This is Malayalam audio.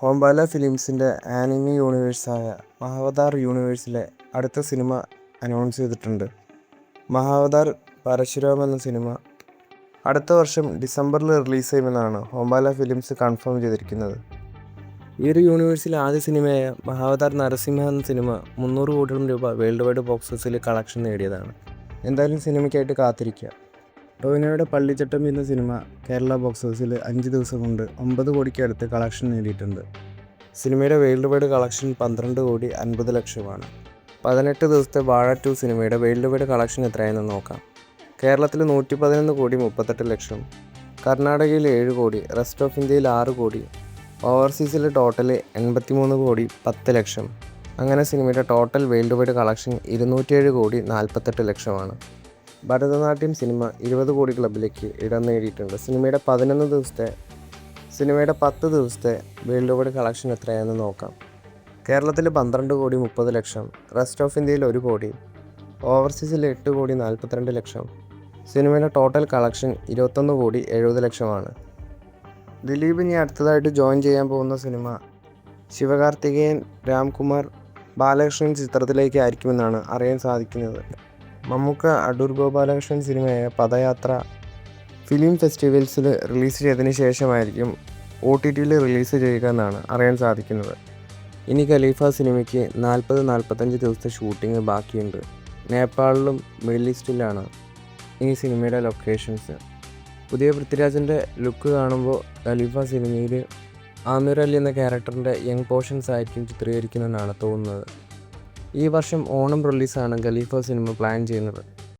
ഹോംബാല ഫിലിംസിൻ്റെ ആനിമി യൂണിവേഴ്സായ മഹാവതാർ യൂണിവേഴ്സിലെ അടുത്ത സിനിമ അനൗൺസ് ചെയ്തിട്ടുണ്ട്. മഹാവതാർ പരശുരാം എന്ന സിനിമ അടുത്ത വർഷം ഡിസംബറിൽ റിലീസ് ചെയ്യുമെന്നാണ് ഹോംബാല ഫിലിംസ് കൺഫേം ചെയ്തിരിക്കുന്നത്. ഈ ഒരു യൂണിവേഴ്സിലെ ആദ്യ സിനിമയായ മഹാവതാർ നരസിംഹ എന്ന സിനിമ 300 കോടിയോളം രൂപ വേൾഡ് വൈഡ് ബോക്സ് ഓഫീസിൽ കളക്ഷൻ നേടിയതാണ്. എന്തായാലും സിനിമയ്ക്കായിട്ട് കാത്തിരിക്കുക. ടോവിനോയുടെ പള്ളിച്ചട്ടം എന്ന സിനിമ കേരള ബോക്സ് ഓഫീസിൽ 5 ദിവസം കൊണ്ട് 9 കോടിക്ക് അടുത്ത് കളക്ഷൻ നേടിയിട്ടുണ്ട്. സിനിമയുടെ വേൾഡ് വൈഡ് കളക്ഷൻ 12 കോടി 50 ലക്ഷമാണ്. 18 ദിവസത്തെ വാഴ 2 സിനിമയുടെ വേൾഡ് വൈഡ് കളക്ഷൻ എത്രയാണെന്ന് നോക്കാം. കേരളത്തിൽ 111 കോടി 38 ലക്ഷം, കർണാടകയിൽ 7 കോടി, റെസ്റ്റ് ഓഫ് ഇന്ത്യയിൽ 6 കോടി, ഓവർസീസിൽ ടോട്ടൽ 83 കോടി 10 ലക്ഷം. അങ്ങനെ സിനിമയുടെ ടോട്ടൽ വേൾഡ് വൈഡ് കളക്ഷൻ 207 കോടി 48 ലക്ഷമാണ്. ഭരതനാട്യം സിനിമ 20 കോടി ക്ലബിലേക്ക് ഇടം നേടിയിട്ടുണ്ട്. സിനിമയുടെ 10 ദിവസത്തെ വേൾഡ് വൈഡ് കളക്ഷൻ എത്രയാണെന്ന് നോക്കാം. കേരളത്തിൽ 12 കോടി 30 ലക്ഷം, റെസ്റ്റ് ഓഫ് ഇന്ത്യയിൽ 1 കോടി, ഓവർസീസിൽ 8 കോടി 42 ലക്ഷം. സിനിമയുടെ ടോട്ടൽ കളക്ഷൻ 21 കോടി 70 ലക്ഷമാണ്. ദിലീപ് ഇനി അടുത്തതായിട്ട് ജോയിൻ ചെയ്യാൻ പോകുന്ന സിനിമ ശിവകാർത്തികേയൻ, രാംകുമാർ, ബാലകൃഷ്ണൻ ചിത്രത്തിലേക്ക് ആയിരിക്കുമെന്നാണ് അറിയാൻ സാധിക്കുന്നത്. മമ്മൂക്ക അടൂർ ഗോപാലകൃഷ്ണൻ സിനിമയായ പദയാത്ര ഫിലിം ഫെസ്റ്റിവൽസിൽ റിലീസ് ചെയ്തതിന് ശേഷമായിരിക്കും OTTയിൽ റിലീസ് ചെയ്യുക എന്നാണ് അറിയാൻ സാധിക്കുന്നത്. ഇനി ഖലീഫ സിനിമയ്ക്ക് 40-45 ദിവസത്തെ ഷൂട്ടിംഗ് ബാക്കിയുണ്ട്. നേപ്പാളിലും മിഡിൽ ഈസ്റ്റിലാണ് ഈ സിനിമയുടെ ലൊക്കേഷൻസ്. പുതിയ പൃഥ്വിരാജിൻ്റെ ലുക്ക് കാണുമ്പോൾ ഖലീഫ സിനിമയിൽ ആമിർ അലി എന്ന ക്യാരക്ടറിൻ്റെ യങ് പോർഷൻസ് ആയിരിക്കും ചിത്രീകരിക്കുന്നതെന്നാണ് തോന്നുന്നത്. ഈ വർഷം ഓണം റിലീസാണ് ഖലീഫ സിനിമ പ്ലാൻ ചെയ്യുന്നത്.